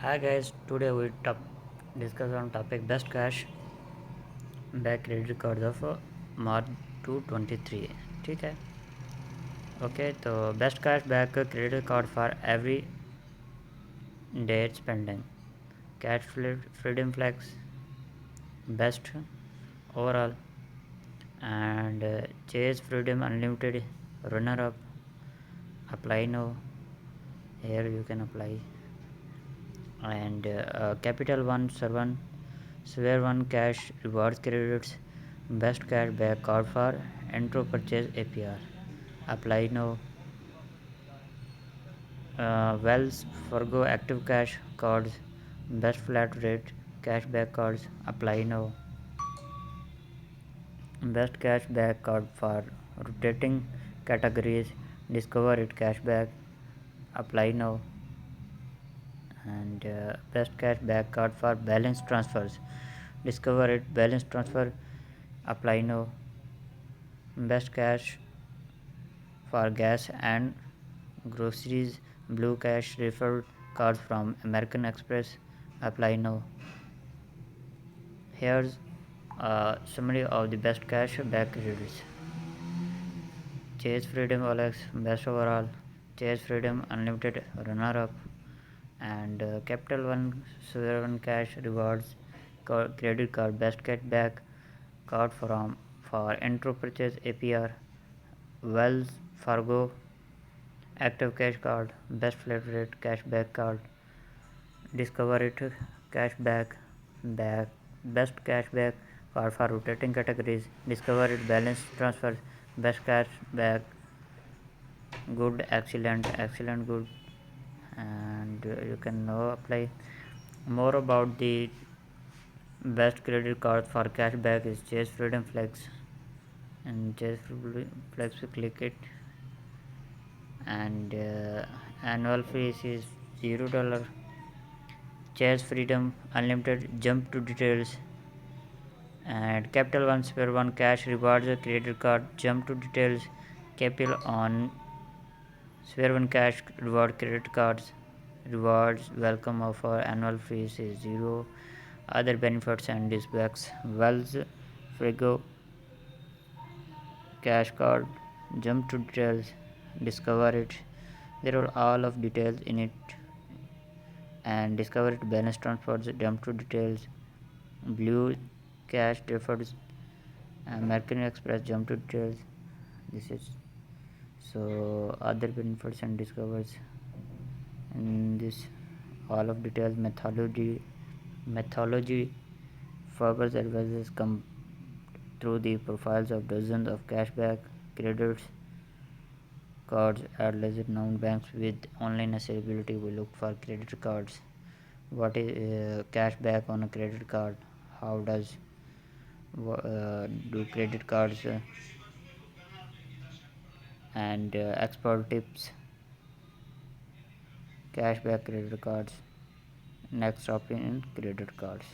Hi guys, today we discuss on topic best cash back credit cards of March 2023. ठीक है. Okay, तो best cash back credit card for every day spending. Cash freedom flex best overall, and chase freedom unlimited runner up. Apply now. Here you can apply. And capital one servant swear one cash rewards credits best cash back card for intro purchase APR. Apply now. Wells Fargo active cash cards best flat rate cashback cards. Apply now. Best cashback card for rotating categories. Discover it cashback. Apply now. And best cashback card for balance transfers. Discover it balance transfer. Apply now. Best cash for gas and groceries. Blue cash referred cards from American Express. Apply now. Here's a summary of the best cash back credits. Chase Freedom Alex best overall. Chase Freedom Unlimited runner up. And Capital One Silver One Cash Rewards credit card best cashback card for intro purchase APR. Wells Fargo active cash card best flat rate cashback card. Discover it cashback back best cashback card for rotating categories. Discover it balance transfer best cashback good excellent good. And you can now apply more about the best credit card for cashback is Chase Freedom Flex. And Chase Flex, click it. And annual fees is $0. Chase Freedom Unlimited jump to details. And Capital One Spare One Cash Rewards credit card jump to details. Capital on Spare One Cash Reward credit cards rewards welcome offer annual fees is 0. Other benefits and disbacks. Wells Fargo cash card jump to details. Discover it. There are all of details in it. And discover it balance transfers jump to details. Blue cash refers American Express jump to details. This is so other benefits and discovers in this all of details. Methodology Forbes advisors come through the profiles of dozens of cashback credits cards at lesser known banks with online accessibility. We look for credit cards. What is cashback on a credit card? How does do credit cards and expert tips cashback credit cards. Next option in credit cards.